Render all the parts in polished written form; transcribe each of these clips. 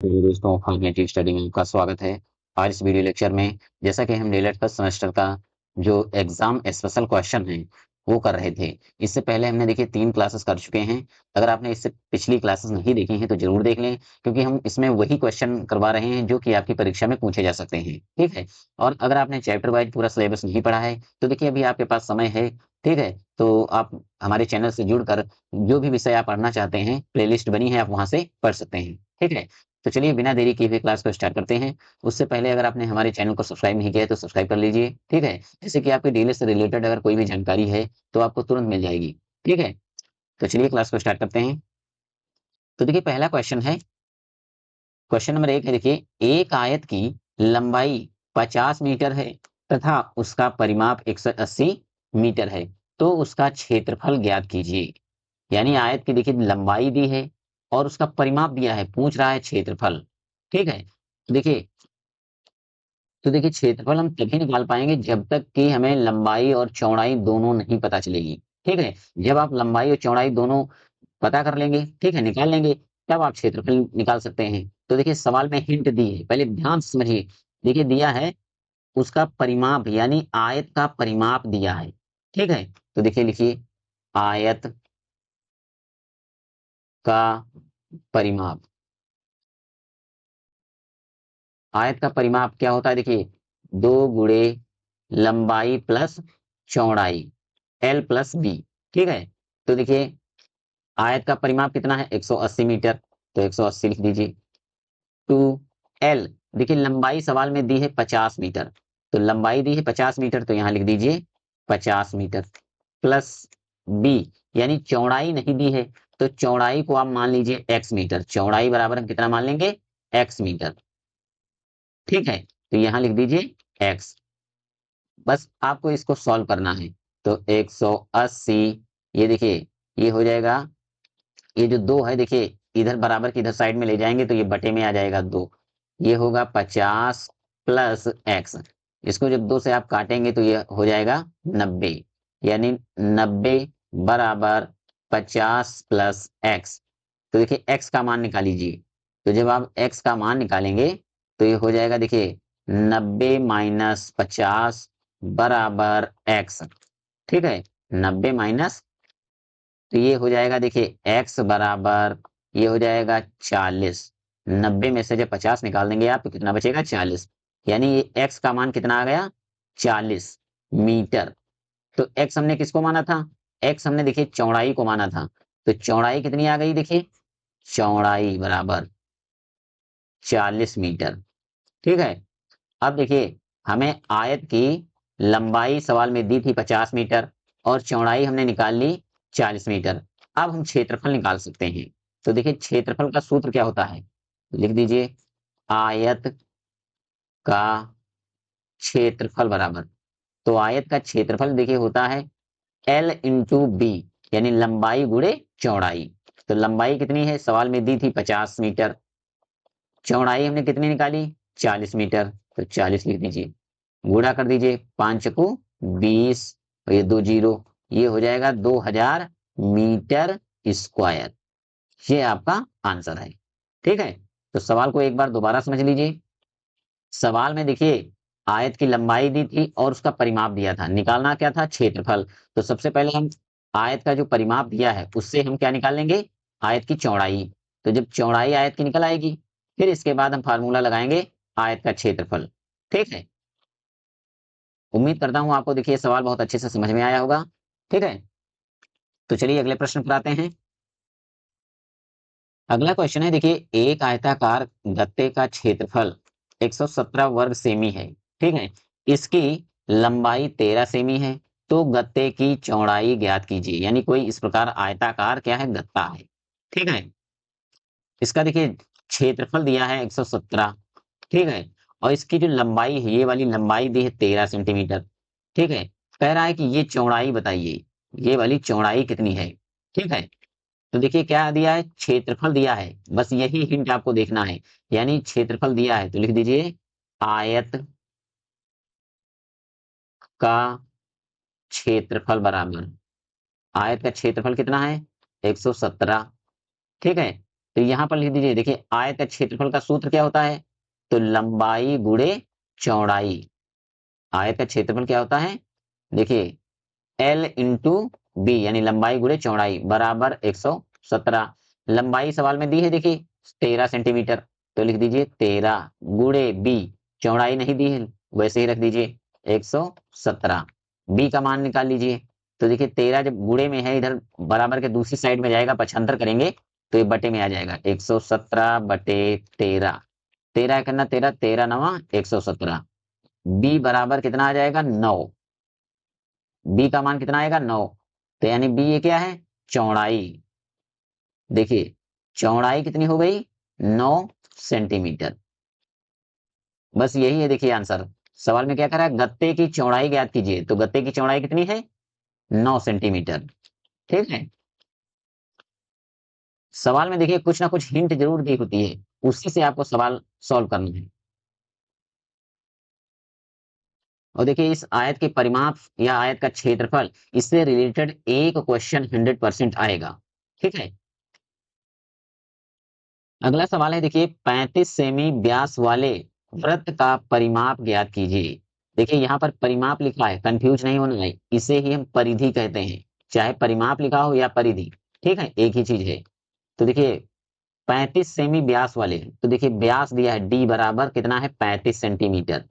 तो दोस्तों formative study में आपका स्वागत है। आज इस वीडियो लेक्चर में जैसा कि हम डीएलएड फर्स्ट सेमेस्टर का जो एग्जाम स्पेशल क्वेश्चन है वो कर रहे थे। इससे पहले हमने देखिए 3 क्लासेस कर चुके हैं। अगर आपने इससे पिछली क्लासेस नहीं देखी हैं तो जरूर देख लें, क्योंकि हम इसमें वही क्वेश्चन करवा रहे हैं जो कि आपकी परीक्षा में पूछे जा सकते हैं। ठीक है। और अगर आपने चैप्टर वाइज पूरा सिलेबस नहीं पढ़ा है तो देखिए अभी आपके पास समय है। ठीक है, तो आप हमारे चैनल से जुड़कर जो भी विषय आप पढ़ना चाहते हैं, प्लेलिस्ट बनी है, आप वहां से पढ़ सकते हैं। ठीक है, तो चलिए बिना देरी किए हुए क्लास को स्टार्ट करते हैं। उससे पहले अगर आपने हमारे चैनल को सब्सक्राइब नहीं किया है तो सब्सक्राइब कर लीजिए। ठीक है, जैसे कि आपके डेली से रिलेटेड अगर कोई भी जानकारी है तो आपको तुरंत मिल जाएगी। ठीक है, तो चलिए क्लास को स्टार्ट करते हैं। तो देखिए पहला क्वेश्चन है, क्वेश्चन नंबर 1 है। देखिए एक आयत की लंबाई 50 मीटर है तथा उसका परिमाप 180 मीटर है, तो उसका क्षेत्रफल ज्ञात कीजिए। यानी आयत की देखिए लंबाई दी है और उसका परिमाप दिया है, पूछ रहा है क्षेत्रफल। ठीक है, तो देखिए क्षेत्रफल हम तभी निकाल पाएंगे जब तक कि हमें लंबाई और चौड़ाई दोनों नहीं पता चलेगी। ठीक है, जब आप लंबाई और चौड़ाई दोनों पता कर लेंगे, ठीक है, निकाल लेंगे, तब आप क्षेत्रफल निकाल सकते हैं। तो देखिए सवाल में हिंट दी है, पहले ध्यान से समझिए। देखिए दिया है उसका परिमाप, यानी आयत का परिमाप दिया है। ठीक है, तो देखिए लिखिए आयत का परिमाप। आयत का परिमाप क्या होता है? देखिए 2 गुणे लंबाई प्लस चौड़ाई, एल प्लस बी। ठीक है, तो देखिए आयत का परिमाप कितना है? 180 मीटर, तो 180 लिख दीजिए। टू एल, देखिए लंबाई सवाल में दी है 50 मीटर, तो लंबाई दी है 50 मीटर, तो यहां लिख दीजिए 50 मीटर। प्लस बी, यानी चौड़ाई नहीं दी है, तो चौड़ाई को आप मान लीजिए x मीटर। चौड़ाई बराबर हम कितना मान लेंगे? x metre. ठीक है, तो यहां लिख दीजिए x। बस आपको इसको सॉल्व करना है। तो 180, ये देखिए ये हो जाएगा, ये जो 2 है देखिए इधर बराबर की इधर साइड में ले जाएंगे तो ये बटे में आ जाएगा 2। ये होगा 50 प्लस एक्स। इसको जब 2 से आप काटेंगे तो ये हो जाएगा 90, यानी 90 बराबर 50 प्लस एक्स। तो देखिए एक्स का मान निकाल लीजिए। तो जब आप एक्स का मान निकालेंगे तो ये हो जाएगा, देखिए 90 माइनस 50 बराबर एक्स। ठीक है, 90 माइनस, तो ये हो जाएगा देखिए x बराबर, ये हो जाएगा 40। 90 में से जब 50 निकाल देंगे आप तो कितना बचेगा? 40। यानी ये x का मान कितना आ गया? 40 मीटर। तो x हमने किसको माना था? x हमने देखिए चौड़ाई को माना था, तो चौड़ाई कितनी आ गई? देखिए चौड़ाई बराबर 40 मीटर। ठीक है, अब देखिए हमें आयत की लंबाई सवाल में दी थी 50 मीटर और चौड़ाई हमने निकाल ली 40 मीटर। अब हम क्षेत्रफल निकाल सकते हैं। तो देखिए क्षेत्रफल का सूत्र क्या होता है? लिख दीजिए आयत का क्षेत्रफल बराबर, तो आयत का क्षेत्रफल देखिए होता है L इंटू बी, यानी लंबाई गुणे चौड़ाई। तो लंबाई कितनी है? सवाल में दी थी 50 मीटर। चौड़ाई हमने कितनी निकाली? 40 मीटर, तो 40 लिख दीजिए। गुणा कर दीजिए, 5 चकू 20 और ये 2 जीरो, ये हो जाएगा 2000 मीटर स्क्वायर। ये आपका आंसर है। ठीक है, तो सवाल को एक बार दोबारा समझ लीजिए। सवाल में देखिए आयत की लंबाई दी थी और उसका परिमाप दिया था, निकालना क्या था? क्षेत्रफल। तो सबसे पहले हम आयत का जो परिमाप दिया है उससे हम क्या निकालेंगे? आयत की चौड़ाई। तो जब चौड़ाई आयत की निकल आएगी फिर इसके बाद हम फार्मूला लगाएंगे आयत का क्षेत्रफल। ठीक है, उम्मीद करता हूं आपको देखिए सवाल बहुत अच्छे से समझ में आया होगा। ठीक है, तो चलिए अगले प्रश्न पर आते हैं। अगला क्वेश्चन है, देखिए एक आयताकार गत्ते का क्षेत्रफल 117 वर्ग सेमी है। ठीक है, इसकी लंबाई 13 सेमी है, तो गत्ते की चौड़ाई ज्ञात कीजिए। यानी कोई इस प्रकार आयताकार क्या है? गत्ता है। ठीक है, इसका देखिए क्षेत्रफल दिया है 117। ठीक है, और इसकी जो लंबाई है, ये वाली लंबाई दी है 13 सेंटीमीटर। ठीक है, कह रहा है कि ये चौड़ाई बताइए, ये वाली चौड़ाई कितनी है? ठीक है, तो देखिए क्या दिया है? क्षेत्रफल दिया है, बस यही हिंट आपको देखना है। यानी क्षेत्रफल दिया है तो लिख दीजिए आयत का क्षेत्रफल बराबर, आयत का क्षेत्रफल कितना है? 117। ठीक है, तो यहाँ पर लिख दीजिए, देखिए आयत का क्षेत्रफल का सूत्र क्या होता है, तो लंबाई गुणे चौड़ाई। आयत का क्षेत्रफल क्या होता है, देखिए L इंटू बी, यानी लंबाई गुणे चौड़ाई बराबर 117। लंबाई सवाल में दी है देखिए 13 सेंटीमीटर, तो लिख दीजिए 13 गुणे बी, चौड़ाई नहीं दी है वैसे ही रख दीजिए 117। बी का मान निकाल लीजिए, तो देखिए 13 जब गुणे में है इधर बराबर के दूसरी साइड में जाएगा, पक्षांतर करेंगे तो ये बटे में आ जाएगा 117 बटे 13। 13 करना 13, 13 नवा 117। बी बराबर कितना आ जाएगा 9। बी का मान कितना आएगा 9, तो यानी बी ये क्या है, चौड़ाई। देखिए चौड़ाई कितनी हो गई 9 सेंटीमीटर। बस यही है देखिए आंसर। सवाल में क्या करा है, गत्ते की चौड़ाई ज्ञात कीजिए, तो गत्ते की चौड़ाई कितनी है 9 सेंटीमीटर। ठीक है, सवाल में देखिए कुछ ना कुछ हिंट जरूर दी होती है, उसी से आपको सवाल सॉल्व करना है। और देखिए इस आयत के परिमाप या आयत का क्षेत्रफल, इससे रिलेटेड एक क्वेश्चन 100% आएगा। ठीक है, अगला सवाल है देखिए 35 सेमी व्यास वाले वृत्त का परिमाप ज्ञात कीजिए। देखिए यहाँ पर परिमाप लिखा है, कंफ्यूज नहीं होना है, इसे ही हम परिधि कहते हैं, चाहे परिमाप लिखा हो या परिधि, ठीक है एक ही चीज है। तो देखिए 35 सेमी व्यास वाले, तो देखिए व्यास दिया है डी बराबर कितना है 35 सेंटीमीटर।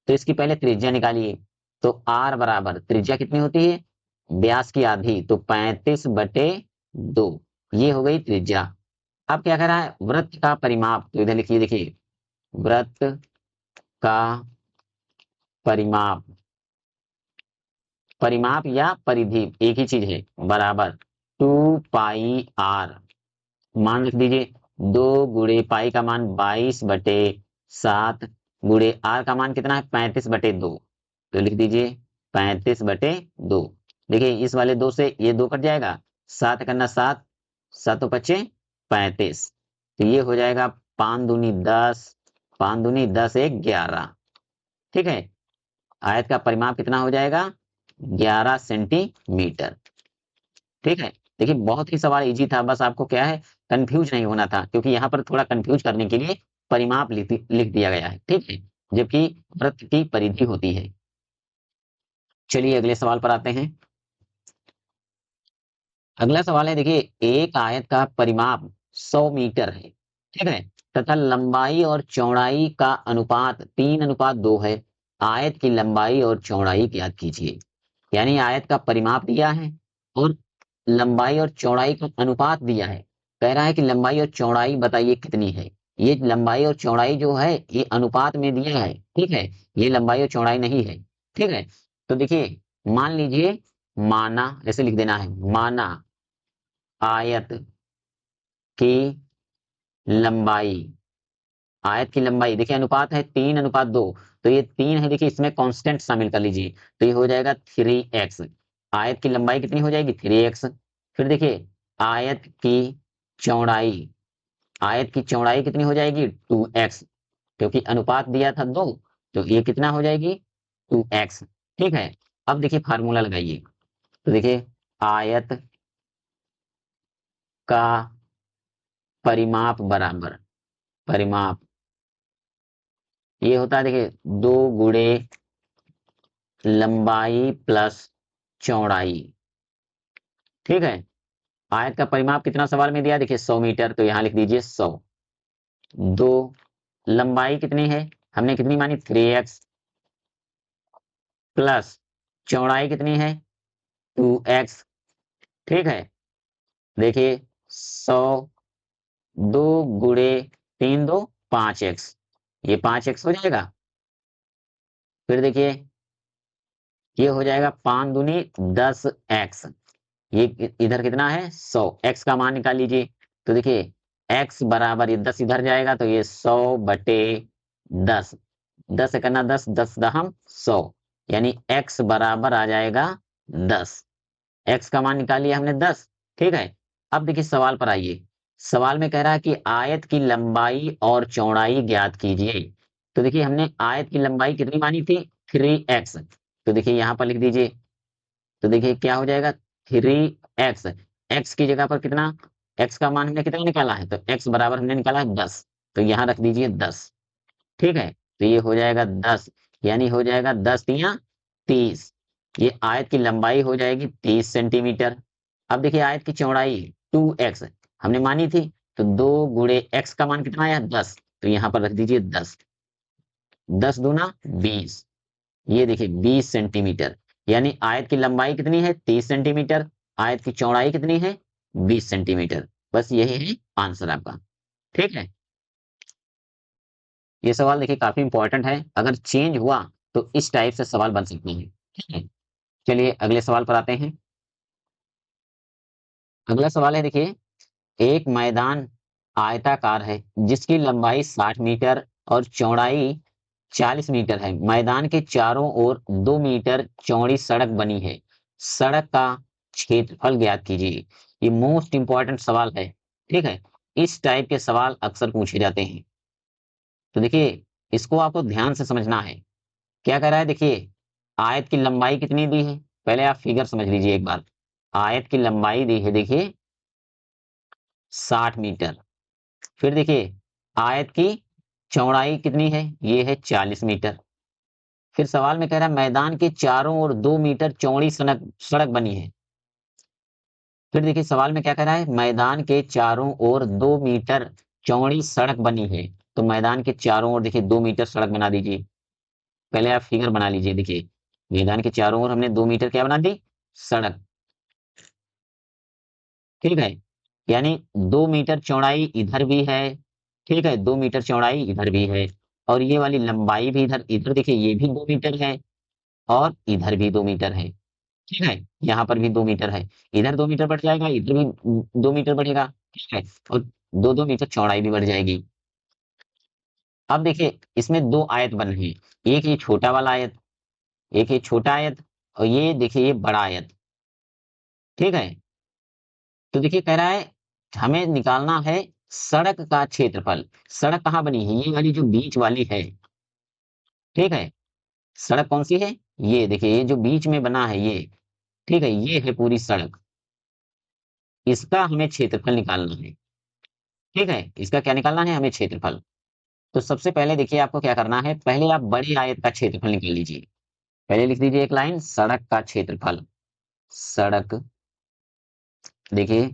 तो इसकी पहले त्रिज्या निकालिए, तो आर बराबर त्रिज्या कितनी होती है, व्यास की आधी, तो 35/2, ये हो गई त्रिज्या। अब क्या कर रहा है, वृत्त का परिमाप, तो इधर लिखिए, देखिए वृत्त का परिमाप, परिमाप या परिधि एक ही चीज है, बराबर 2 पाई आर। मान लिख दीजिए, 2 गुणे पाई का मान 22/7 गुणे आर का मान कितना है 35/2, तो लिख दीजिए 35/2। देखिए इस वाले 2 से ये 2 कट जाएगा, 7 करना 7, 7 × 5 = 35, तो ये हो जाएगा 5 दूनी 10, 5 दूनी 10 = 11। ठीक है, आयत का परिमाप कितना हो जाएगा 11 सेंटीमीटर। ठीक है, देखिए बहुत ही सवाल इजी था, बस आपको क्या है कंफ्यूज नहीं होना था, क्योंकि यहाँ पर थोड़ा कंफ्यूज करने के लिए परिमाप लिख दिया गया है। ठीक है, जबकि वृत्त की परिधि होती है। चलिए अगले सवाल पर आते हैं। अगला सवाल है देखिए, एक आयत का परिमाप 100 मीटर है, ठीक है, तथा लंबाई और चौड़ाई का अनुपात 3:2 है। आयत की लंबाई और चौड़ाई ज्ञात कीजिए। यानी आयत का परिमाप दिया है और लंबाई और चौड़ाई का अनुपात दिया है। कह रहा है कि लंबाई और चौड़ाई बताइए कितनी है। ये लंबाई और चौड़ाई जो है ये अनुपात में दिया है, ठीक है, ये लंबाई और चौड़ाई नहीं है। ठीक है, तो देखिए मान लीजिए, माना ऐसे लिख देना है, माना आयत की लंबाई, आयत की लंबाई देखिए अनुपात है 3:2, तो ये 3 है, देखिए इसमें कांस्टेंट शामिल कर लीजिए, तो ये हो जाएगा 3x। आयत की लंबाई कितनी हो जाएगी 3x। फिर देखिए आयत की चौड़ाई, आयत की चौड़ाई कितनी हो जाएगी 2x, क्योंकि अनुपात दिया था 2, तो ये कितना हो जाएगी 2x। ठीक है, अब देखिए फार्मूला लगाइए, तो देखिए आयत का परिमाप बराबर, परिमाप ये होता है देखिए 2 गुणे लंबाई प्लस चौड़ाई। ठीक है, आयत का परिमाप कितना सवाल में दिया, देखिए 100 मीटर, तो यहां लिख दीजिए 100। दो, लंबाई कितनी है, हमने कितनी मानी 3x, प्लस चौड़ाई कितनी है 2x। ठीक है, देखिए 100, 2 × 3 = 5x, ये 5x हो जाएगा। फिर देखिए ये हो जाएगा 5 दूनी 10x, ये इधर कितना है 100, x का मान निकाल लीजिए, तो देखिए x बराबर, ये 10 इधर जाएगा, तो ये 100/10, 10 करना 10, 10×10 100, यानी x बराबर आ जाएगा 10। x का मान निकाल लिया हमने 10। ठीक है, अब देखिए सवाल पर आइए। सवाल में कह रहा है कि आयत की लंबाई और चौड़ाई ज्ञात कीजिए। तो देखिए हमने आयत की लंबाई कितनी मानी थी 3x, तो देखिए यहाँ पर लिख दीजिए, तो देखिए क्या हो जाएगा 3x, x की जगह पर कितना x का मान हमने कितना निकाला है, तो x बराबर हमने निकाला है 10, तो यहाँ रख दीजिए 10। ठीक है, तो ये हो जाएगा 10, यानी हो जाएगा 10 तिया 30। ये आयत की लंबाई हो जाएगी 30 सेंटीमीटर। अब देखिए आयत की चौड़ाई 2x हमने मानी थी, तो 2 गुणे x का मान कितना आया 10, तो यहाँ पर रख दीजिए 10। 10 दूना 20, ये देखिए 20 सेंटीमीटर। यानी आयत की लंबाई कितनी है 30 सेंटीमीटर, आयत की चौड़ाई कितनी है 20 सेंटीमीटर। बस यही है आंसर आपका। ठीक है, ये सवाल देखिए काफी इंपॉर्टेंट है, अगर चेंज हुआ तो इस टाइप से सवाल बन सकते हैं। ठीक है, चलिए अगले सवाल पर आते हैं। अगला सवाल है देखिए, एक मैदान आयताकार है जिसकी लंबाई 60 मीटर और चौड़ाई 40 मीटर है। मैदान के चारों ओर 2 मीटर चौड़ी सड़क बनी है। सड़क का क्षेत्रफल ज्ञात कीजिए। ये मोस्ट इंपॉर्टेंट सवाल है। ठीक है, इस टाइप के सवाल अक्सर पूछे जाते हैं। तो देखिए इसको आपको ध्यान से समझना है। क्या कह रहा है देखिए, आयत की लंबाई कितनी दी है, पहले आप फिगर समझ लीजिए एक बार। आयत की लंबाई दी है देखिए 60 मीटर। फिर देखिए आयत की चौड़ाई कितनी है, ये है 40 मीटर। फिर सवाल में कह रहा है मैदान के चारों ओर 2 मीटर चौड़ी सड़क सड़क बनी है। फिर देखिए सवाल में क्या कह रहा है, मैदान के चारों ओर 2 मीटर चौड़ी सड़क बनी है। तो मैदान के चारों ओर देखिए 2 मीटर सड़क बना दीजिए। पहले आप फिगर बना लीजिए। देखिए मैदान के चारों ओर हमने 2 मीटर क्या बना दी, सड़क। ठीक है, यानी 2 मीटर चौड़ाई इधर भी है। ठीक है, 2 मीटर चौड़ाई इधर भी है, और ये वाली लंबाई भी इधर इधर देखिए ये भी 2 मीटर है, और इधर भी 2 मीटर है। ठीक है, यहाँ पर भी 2 मीटर है। इधर 2 मीटर बढ़ जाएगा, इधर भी 2 मीटर बढ़ेगा। ठीक है, और 2-2 मीटर चौड़ाई भी बढ़ जाएगी। अब देखिए इसमें 2 आयत बन रहे हैं, एक ये छोटा वाला आयत, एक ये छोटा आयत, और ये देखिए ये बड़ा आयत। ठीक है, तो देखिए कह रहा है हमें निकालना है सड़क का क्षेत्रफल। सड़क कहाँ बनी है, ये वाली जो बीच वाली है। ठीक है, सड़क कौन सी है, ये देखिए ये जो बीच में बना है ये। ठीक है, ये है पूरी सड़क, इसका हमें क्षेत्रफल निकालना है। ठीक है, इसका क्या निकालना है हमें, क्षेत्रफल। तो सबसे पहले देखिए आपको क्या करना है, पहले आप बड़े आयत का क्षेत्रफल निकाल लीजिए। पहले लिख दीजिए एक लाइन, सड़क का क्षेत्रफल। सड़क, देखिए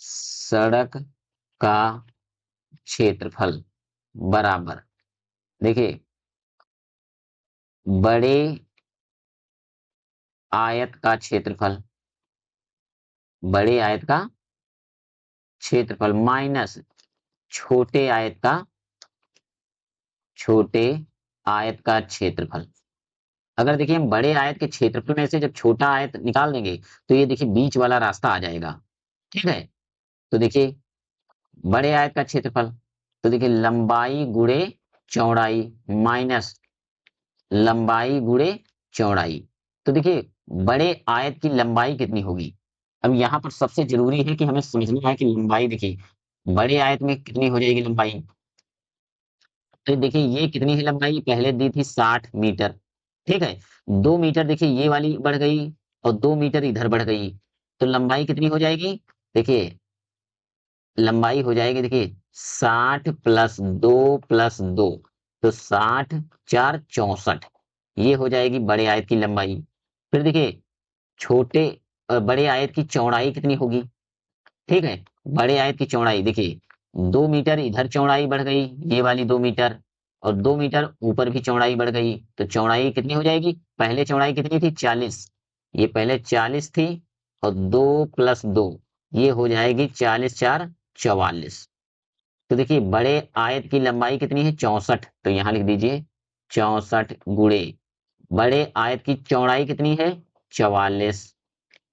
सड़क का क्षेत्रफल बराबर, देखिए बड़े आयत का क्षेत्रफल, बड़े आयत का क्षेत्रफल माइनस छोटे आयत का, छोटे आयत का क्षेत्रफल। अगर देखिए हम बड़े आयत के क्षेत्रफल में से जब छोटा आयत निकाल देंगे, तो ये देखिए बीच वाला रास्ता आ जाएगा। ठीक है, तो देखिए बड़े आयत का क्षेत्रफल, तो देखिए लंबाई गुणे चौड़ाई माइनस लंबाई गुणे चौड़ाई। तो देखिए बड़े आयत की लंबाई कितनी होगी। अब यहाँ पर सबसे जरूरी है कि हमें समझना है कि लंबाई देखिए बड़े आयत में कितनी हो जाएगी लंबाई। तो देखिए ये कितनी है लंबाई, पहले दी थी 60 मीटर। ठीक है, 2 मीटर देखिए ये वाली बढ़ गई, और 2 मीटर इधर बढ़ गई, तो लंबाई कितनी हो जाएगी, देखिए लंबाई हो जाएगी देखिए 60 प्लस 2 प्लस 2, तो 60 4 64, ये हो जाएगी बड़े आयत की लंबाई। फिर देखिए छोटे बड़े आयत की चौड़ाई कितनी होगी। ठीक है, बड़े आयत की चौड़ाई देखिए 2 मीटर इधर चौड़ाई बढ़ गई, ये वाली 2 मीटर, और 2 मीटर ऊपर भी चौड़ाई बढ़ गई, तो चौड़ाई कितनी हो जाएगी, पहले चौड़ाई कितनी थी 40, ये पहले 40 थी, और 2 प्लस 2, ये हो जाएगी 40 4 44। तो देखिए बड़े आयत की लंबाई कितनी है 64, तो यहाँ लिख दीजिए 64 गुणे बड़े आयत की चौड़ाई कितनी है 44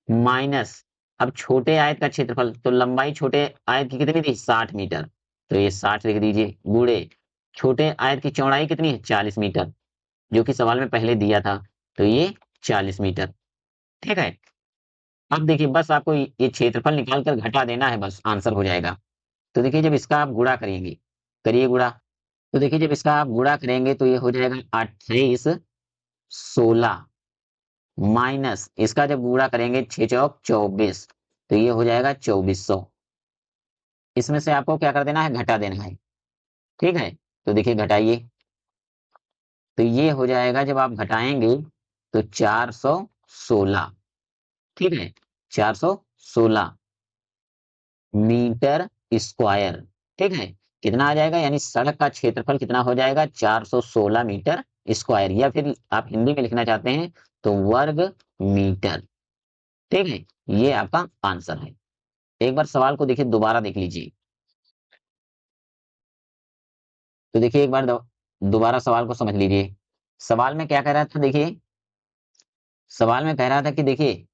माइनस, अब छोटे आयत का क्षेत्रफल, तो लंबाई छोटे आयत की कितनी थी 60 मीटर, तो ये 60 लिख दीजिए गुणे छोटे आयत की चौड़ाई कितनी है 40 मीटर, जो कि सवाल में पहले दिया था, तो ये 40 मीटर। ठीक है, अब देखिए बस आपको ये क्षेत्रफल निकाल कर घटा देना है, बस आंसर हो जाएगा। तो देखिए जब इसका आप गुणा करेंगे, करिए गुणा, तो देखिए जब इसका आप गुणा करेंगे तो ये हो जाएगा 28 16। माइनस इसका जब गुणा करेंगे 6 चौक 24, तो ये हो जाएगा 2400। इसमें से आपको क्या कर देना है, घटा देना है। ठीक है, तो देखिए घटाइए, तो ये हो जाएगा, जब आप घटाएंगे तो 416। ठीक है, 416 मीटर स्क्वायर। ठीक है, कितना आ जाएगा, यानी सड़क का क्षेत्रफल कितना हो जाएगा, 416 मीटर स्क्वायर, या फिर आप हिंदी में लिखना चाहते हैं तो वर्ग मीटर। ठीक है, ये आपका आंसर है। एक बार सवाल को देखिए, दोबारा देख लीजिए। तो देखिए एक बार दोबारा सवाल को समझ लीजिए। सवाल में क्या कह रहा था, देखिए सवाल में कह रहा था कि देखिए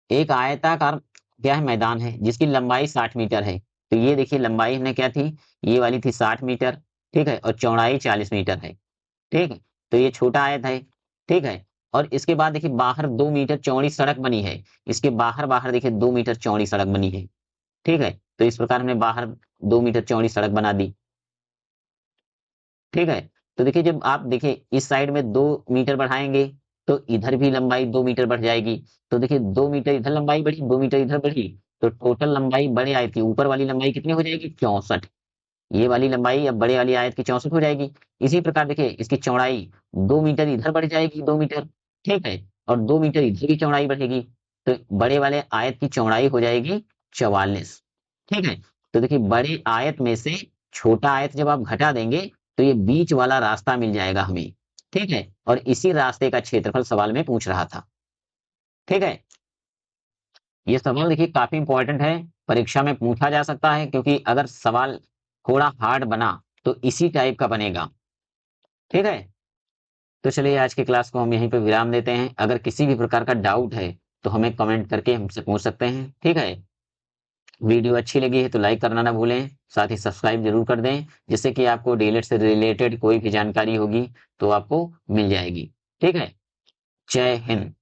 एक आयताकार क्या है, मैदान है जिसकी लंबाई 60 मीटर है। तो ये देखिए लंबाई हमने क्या थी, ये वाली थी 60 मीटर। ठीक है, और चौड़ाई 40 मीटर है। ठीक है, तो ये छोटा आयत है। ठीक है, और इसके बाद देखिए बाहर 2 मीटर चौड़ी सड़क बनी है। इसके बाहर बाहर देखिए 2 मीटर चौड़ी सड़क बनी है। ठीक है, तो इस प्रकार हमने बाहर 2 मीटर चौड़ी सड़क बना दी। ठीक है, तो देखिए जब आप देखिए इस साइड में 2 मीटर बढ़ाएंगे तो इधर भी लंबाई 2 मीटर बढ़ जाएगी। तो देखिए 2 मीटर इधर लंबाई बढ़ी, 2 मीटर इधर बढ़ी, तो टोटल लंबाई बड़े आयत की ऊपर वाली लंबाई कितनी हो जाएगी, 64। ये वाली लंबाई अब बड़े वाली आयत की 64 हो जाएगी। इसी प्रकार देखिए इसकी चौड़ाई 2 मीटर इधर बढ़ जाएगी, 2 मीटर। ठीक है, और 2 मीटर इधर की चौड़ाई बढ़ेगी, तो बड़े वाले आयत की चौड़ाई हो जाएगी 44। ठीक है, तो देखिए बड़े आयत में से छोटा आयत जब आप घटा देंगे तो ये बीच वाला रास्ता मिल जाएगा हमें। ठीक है, और इसी रास्ते का क्षेत्रफल सवाल में पूछ रहा था। ठीक है, ये सवाल देखिए काफी इंपॉर्टेंट है, परीक्षा में पूछा जा सकता है, क्योंकि अगर सवाल थोड़ा हार्ड बना तो इसी टाइप का बनेगा। ठीक है, तो चलिए आज की क्लास को हम यहीं पे विराम देते हैं। अगर किसी भी प्रकार का डाउट है तो हमें कमेंट करके हमसे पूछ सकते हैं। ठीक है, वीडियो अच्छी लगी है तो लाइक करना ना भूलें, साथ ही सब्सक्राइब जरूर कर दें, जिससे कि आपको डीएलएड से रिलेटेड कोई भी जानकारी होगी तो आपको मिल जाएगी। ठीक है, जय हिंद।